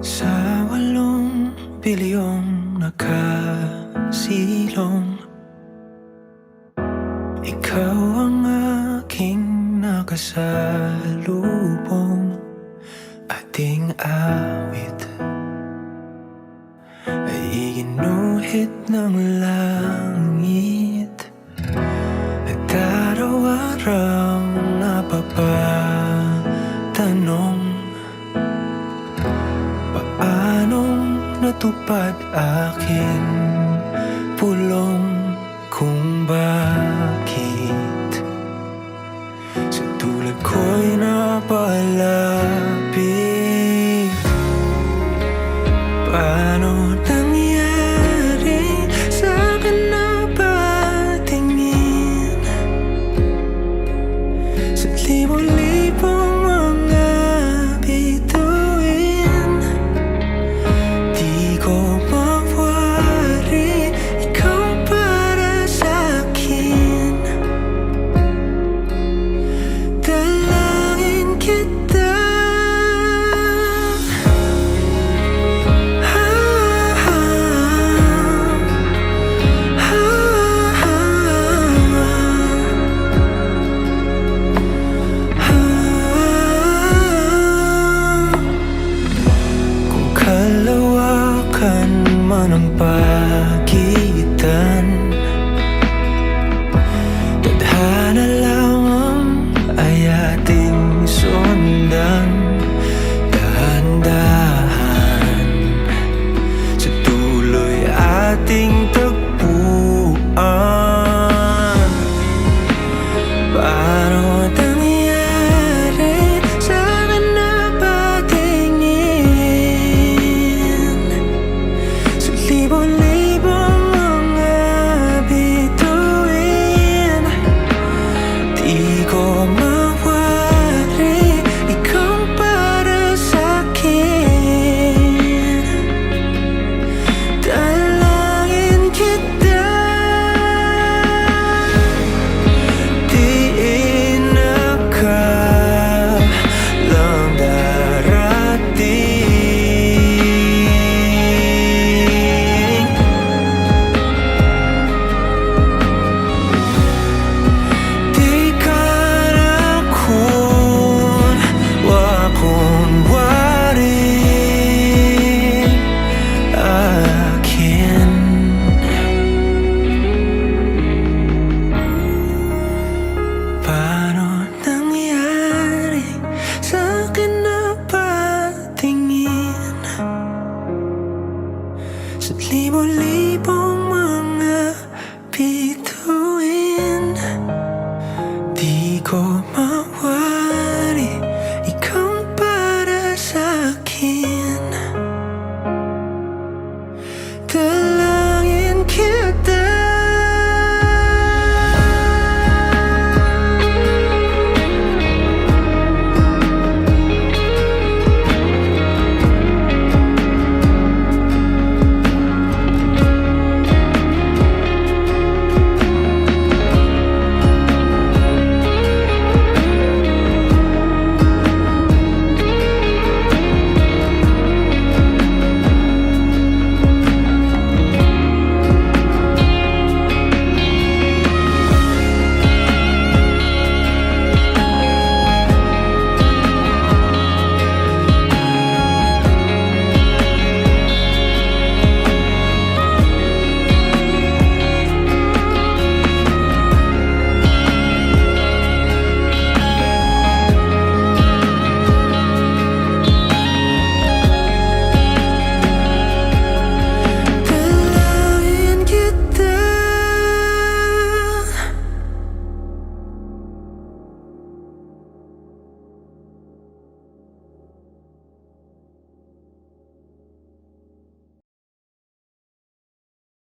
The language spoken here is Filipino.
Sa 8 bilyong nakasilong, ikaw ang aking nakasalubong. Ating awit ay iginuhit ng langit at araw-araw napapatanong, paanong natupad aking pulong, kung bakit sa tulad ko'y napalapit. Paano nangyari sa'kin na patingin sa libo-libong mga bituin? Di ko mawari, ikaw para sa'kin. Dalangin kita. Kung kalawakan man ang pagitan, tadhana lamang ay ating sundan. Dahan-dahan sa tuloy ating tagpuan. Paano nangyari sa'kin na patingin sa libo-libong mga bituin? Di ko mawari, ikaw para sa'kin. Dalangin kita. Di inakalang darating. Di ka na kunwari akin. Paano nangyari sa'kin na patingin sa libo-libo